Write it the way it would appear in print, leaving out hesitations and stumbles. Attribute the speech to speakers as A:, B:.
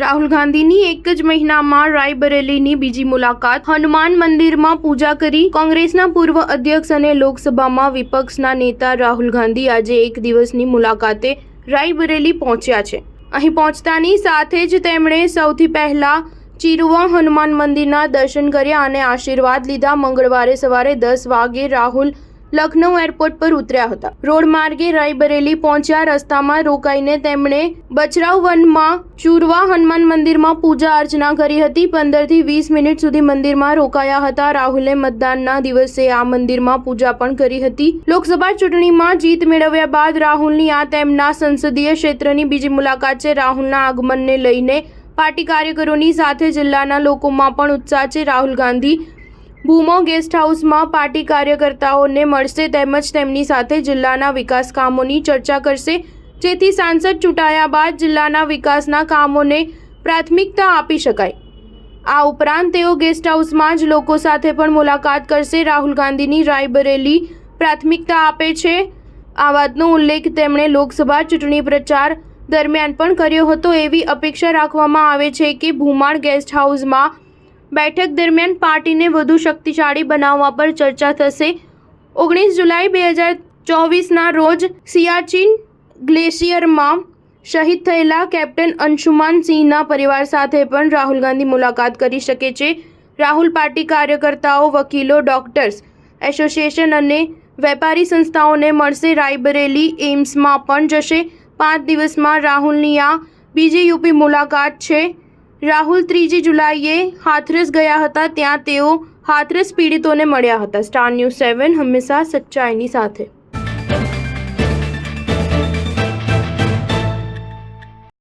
A: રાહુલ ગાંધીની એક જ મહિનામાં રાયબરેલીની બીજી મુલાકાત, હનુમાન મંદિરમાં પૂજા કરી। કોંગ્રેસના પૂર્વ અધ્યક્ષ અને લોકસભામાં વિપક્ષના નેતા રાહુલ ગાંધી આજે એક દિવસની મુલાકાતે રાયબરેલી પહોંચ્યા છે। અહીં પહોંચતાની સાથે જ તેમણે સૌથી પહેલા ચિરુવા હનુમાન મંદિરના દર્શન કર્યા અને આશીર્વાદ લીધા। મંગળવારે સવારે 10 વાગે રાહુલ લખનઉ એરપોર્ટ પર ઉતર્યા હતા। રોડ માર્ગે રાયબરેલી પહોંચ્યા। રસ્તામાં રોકાઈને તેમણે બચરાવ વનમાં ચુરવા હનુમાન મંદિરમાં પૂજા અર્ચના કરી હતી। 15 થી 20 મિનિટ સુધી મંદિરમાં રોકાયા હતા। રાહુલે મતદાનના દિવસે આ મંદિરમાં પૂજા પણ કરી હતી। લોકસભા ચૂંટણીમાં જીત મેળવ્યા બાદ રાહુલની આ તેમના સંસદીય ક્ષેત્રની બીજી મુલાકાત છે। રાહુલના આગમનને લઈને પાર્ટી કાર્યકરોની સાથે જિલ્લાના લોકોમાં પણ ઉત્સાહ છે। રાહુલ ગાંધી ભૂમો ગેસ્ટ હાઉસમાં પાર્ટી કાર્યકર્તાઓને મળશે તેમજ તેમની સાથે જિલ્લાના વિકાસ કામોની ચર્ચા કરશે, જેથી સાંસદ ચૂંટાયા બાદ જિલ્લાના વિકાસના કામોને પ્રાથમિકતા આપી શકાય। આ ઉપરાંત તેઓ ગેસ્ટ હાઉસમાં જ લોકો સાથે પણ મુલાકાત કરશે। રાહુલ ગાંધીની રાયબરેલી પ્રાથમિકતા આપે છે, આ વાતનો ઉલ્લેખ તેમણે લોકસભા ચૂંટણી પ્રચાર દરમિયાન પણ કર્યો હતો। એવી અપેક્ષા રાખવામાં આવે છે કે ભૂમાળ ગેસ્ટ હાઉસમાં બેઠક દરમિયાન પાર્ટીને વધુ શક્તિશાળી બનાવવા પર ચર્ચા થશે। 19 જુલાઈ 2024ના રોજ સિયાચીન ગ્લેશિયરમાં શહીદ થયેલા કેપ્ટન અંશુમાન સિંહના પરિવાર સાથે પણ રાહુલ ગાંધી મુલાકાત કરી શકે છે। રાહુલ પાર્ટી કાર્યકર્તાઓ, વકીલો, ડોક્ટર્સ એસોસિએશન અને વેપારી સંસ્થાઓને મળશે। રાયબરેલી એમ્સમાં પણ જશે। 5 દિવસમાં રાહુલની આ બીજી યુપી મુલાકાત છે। રાહુલ 3 જુલાઈએ હાથરસ ગયા હતા, ત્યાં તેઓ હાથરસ પીડિતોને મળ્યા હતા। સ્ટાર ન્યૂઝ 7 હંમેશા સચ્ચાઈની સાથે।